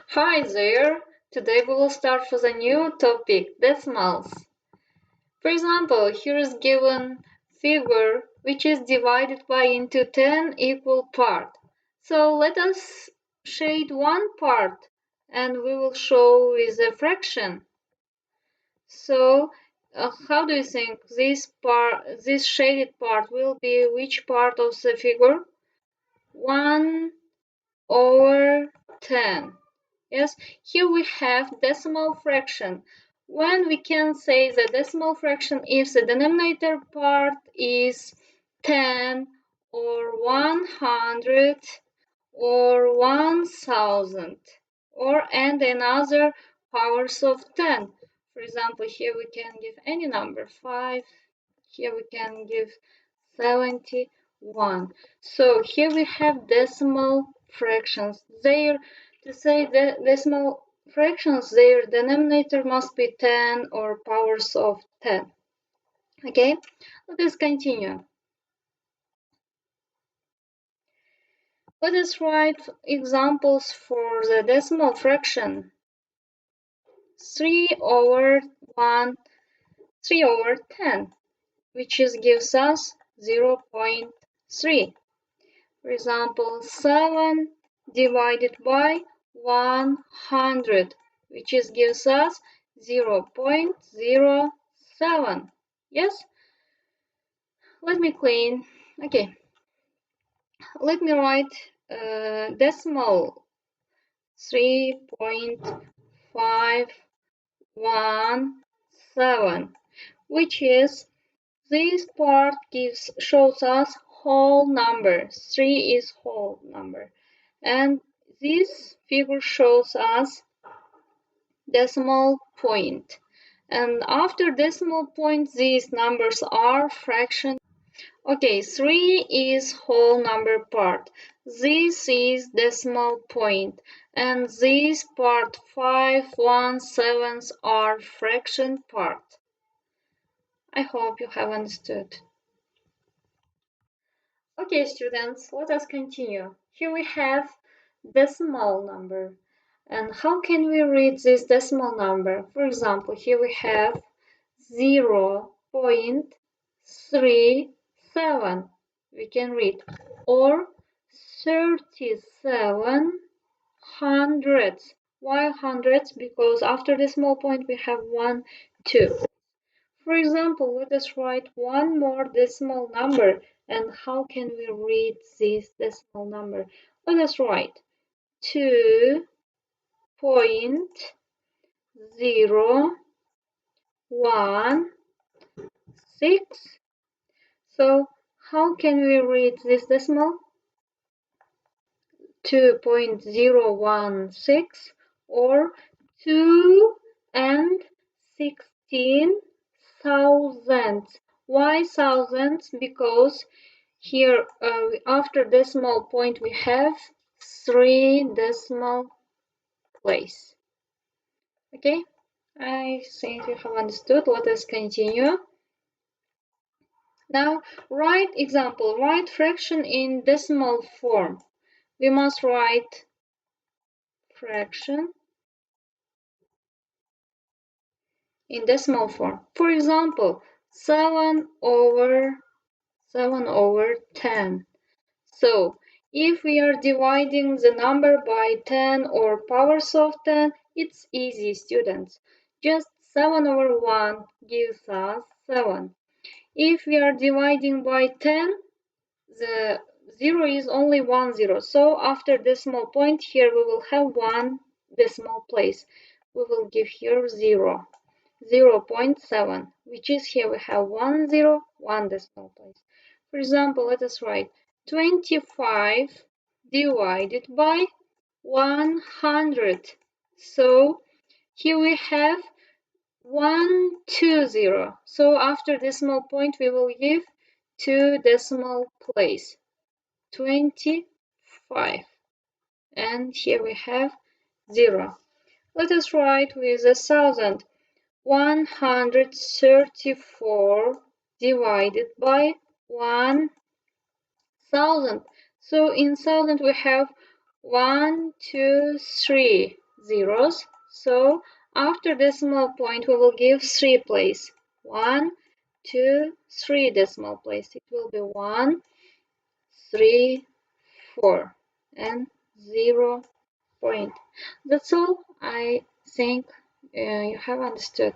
Hi there! Today we will start with a new topic, decimals. For example, here is given figure which is divided by into 10 equal parts. So let us shade one part and we will show with a fraction. So how do you think this shaded part will be which part of the figure? 1 over 10. Yes, here we have decimal fraction. When we can say the decimal fraction if the denominator part is 10 or 100 or 1000 or and another powers of 10. For example, here we can give any number 5. Here we can give 71. So here we have decimal fractions. To say the decimal fractions, their denominator must be 10 or powers of 10. Okay, let us continue. Let us write examples for the decimal fraction. 3 over 1, 3 over 10, which gives us 0.3. For example, 7 divided by 100, which gives us 0.07. Yes? Let me clean. Okay. Let me write decimal 3.517, which is this part shows us whole number. 3 is whole number. And this figure shows us decimal point. And after decimal point, these numbers are fractions. Okay, 3 is whole number part. This is decimal point. And this part 517 are fraction part. I hope you have understood. Okay, students, let us continue. Here we have decimal number. And how can we read this decimal number? For example, here we have 0.37. We can read, or 37 hundredths. Why hundredths? Because after decimal point we have 1, 2. For example, let us write one more decimal number. And how can we read this decimal number? Let us write 2.016. So how can we read this decimal? 2.016 or 2 and 16 thousandths. Why thousandths? Because here after decimal point we have 3 decimal place. Okay, I think you have understood. Let us continue. Now write example, write fraction in decimal form. We must write fraction in decimal form. For example, 7 over 10. So if we are dividing the number by 10 or powers of 10, it's easy, students. Just 7 over 1 gives us 7. If we are dividing by 10, the 0 is only 1 0. So after decimal point here we will have 1 decimal place. We will give here 0. 0.7, which is here we have 1 0, 1 decimal place. For example, let us write 25 divided by 100. So here we have 120. So after decimal point we will give 2 decimal place, 25. And here we have 0. Let us write with 1,000. 134 divided by 1,000. So in thousand we have 1, 2, 3 zeros. So after decimal point, we will give 3 place. 1, 2, 3 decimal place. It will be 1, 3, 4, and 0 point. That's all. I think you have understood.